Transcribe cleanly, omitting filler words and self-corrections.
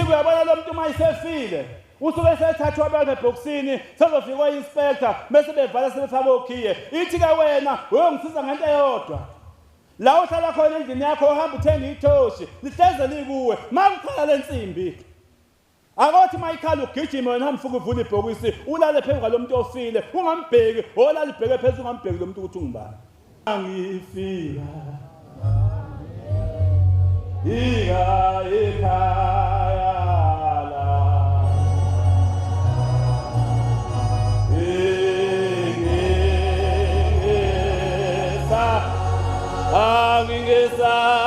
ithi kuyabona lo muntu mayisefile usuke sethathwa abeke ebhokisini sezofika inspector bese bevala sebefaka okhiye ithi ke wena uyongisiza ngento eyodwa la uhlala khona endlini yakho uhamba uthenga ithoshi lihleze likuwe makukhala lensimbi akothi mayikhala ugijime wena hamba futhi uvula ibhokisi ulale phezu kwalo muntu ofile ungambheki olala ibheke phezulu ungambheki lo muntu ukuthi ungibani angifika ika ekhaya la angingesa